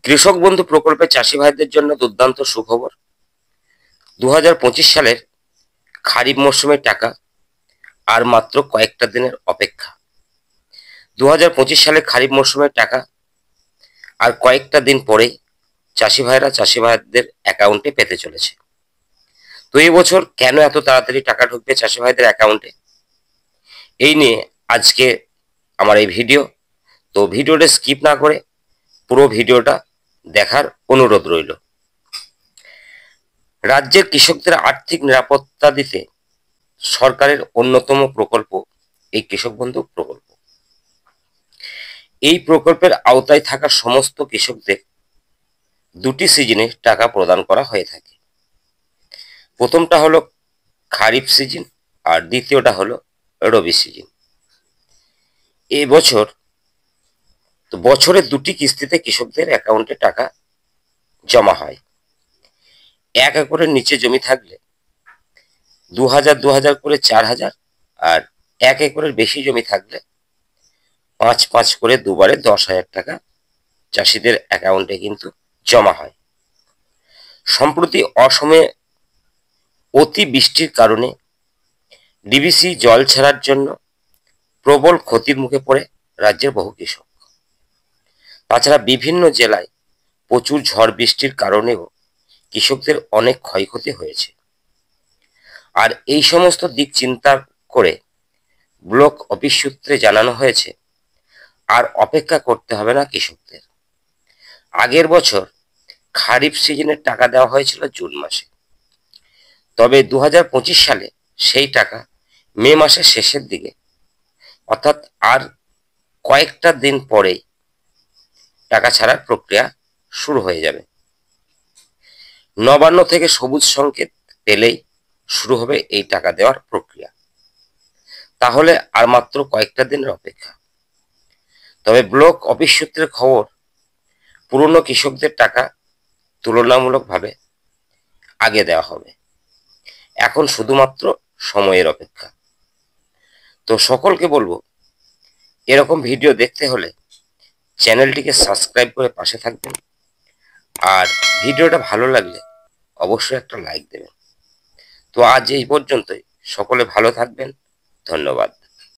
কৃষক বন্ধু প্রকল্পে চাষি ভাইদের জন্য দুর্দান্ত সুখবর। 2025 সালের খারিফ মরশুমের টাকা আর মাত্র কয়েকটা দিনের অপেক্ষা। 2025 সালের খারিফ মরশুমের টাকা আর কয়েকটা দিন পরেই চাষি ভাইদের অ্যাকাউন্টে পেতে চলেছে। তো এই বছর কেন এত তাড়াতাড়ি টাকা ঢুকবে চাষি ভাইদের অ্যাকাউন্টে, এই নিয়ে আজকে আমার এই ভিডিও। তো ভিডিওটা স্কিপ না করে পুরো ভিডিওটা দেখার অনুরোধ রইল। রাজ্যের কৃষকদের আর্থিক নিরাপত্তা দিতে সরকারের অন্যতম প্রকল্প এই কৃষক বন্ধু প্রকল্প। এই প্রকল্পের আওতায় থাকা সমস্ত কৃষকদের দুটি সিজনে টাকা প্রদান করা হয়ে থাকে। প্রথমটা হলো খারিফ সিজন আর দ্বিতীয়টা হলো রবি সিজন। এই বছর বছরে দুটি কিস্তিতে কৃষকদের অ্যাকাউন্টে টাকা জমা হয়। 1 একরের নিচে জমি থাকলে 2000 করে 4000, আর 1 একরের বেশি জমি থাকলে 5 করে দুবারে 10,000 টাকা চাষিদের অ্যাকাউন্টে কিন্তু জমা হয়। সম্প্রতি অসময়ে অতি বৃষ্টির কারণে ডিবিসি জল ছাড়ার জন্য প্রবল ক্ষতির মুখে পড়ে রাজ্যের বহু কৃষক। তাছাড়া বিভিন্ন জেলায় প্রচুর ঝড় বৃষ্টির কারণেও কৃষকদের অনেক ক্ষয়ক্ষতি হয়েছে। আর এই সমস্ত দিক চিন্তা করে ব্লক অফিস সূত্রে জানানো হয়েছে আর অপেক্ষা করতে হবে না কৃষকদের। আগের বছর খারিফ সিজনের টাকা দেওয়া হয়েছিল জুন মাসে, তবে 2025 সালে সেই টাকা মে মাসের শেষের দিকে, অর্থাৎ আর কয়েকটা দিন পরেই টাকা ছাড়ার প্রক্রিয়া শুরু হয়ে যাবে। নবান্ন থেকে সবুজ সংকেত পেলেই শুরু হবে এই টাকা দেওয়ার প্রক্রিয়া। তাহলে আর মাত্র কয়েকটা দিনের অপেক্ষা। তবে ব্লক অফিস সূত্রের খবর, পুরনো কৃষকদের টাকা তুলনামূলকভাবে আগে দেওয়া হবে। এখন শুধুমাত্র সময়ের অপেক্ষা। তো সকলকে বলবো, এরকম ভিডিও দেখতে হলে চ্যানেলটিকে সাবস্ক্রাইব করে পাশে থাকবেন, আর ভিডিওটা ভালো লাগলে অবশ্যই একটা লাইক দেবেন। তো আজ এই পর্যন্তই। সকলে ভালো থাকবেন। ধন্যবাদ।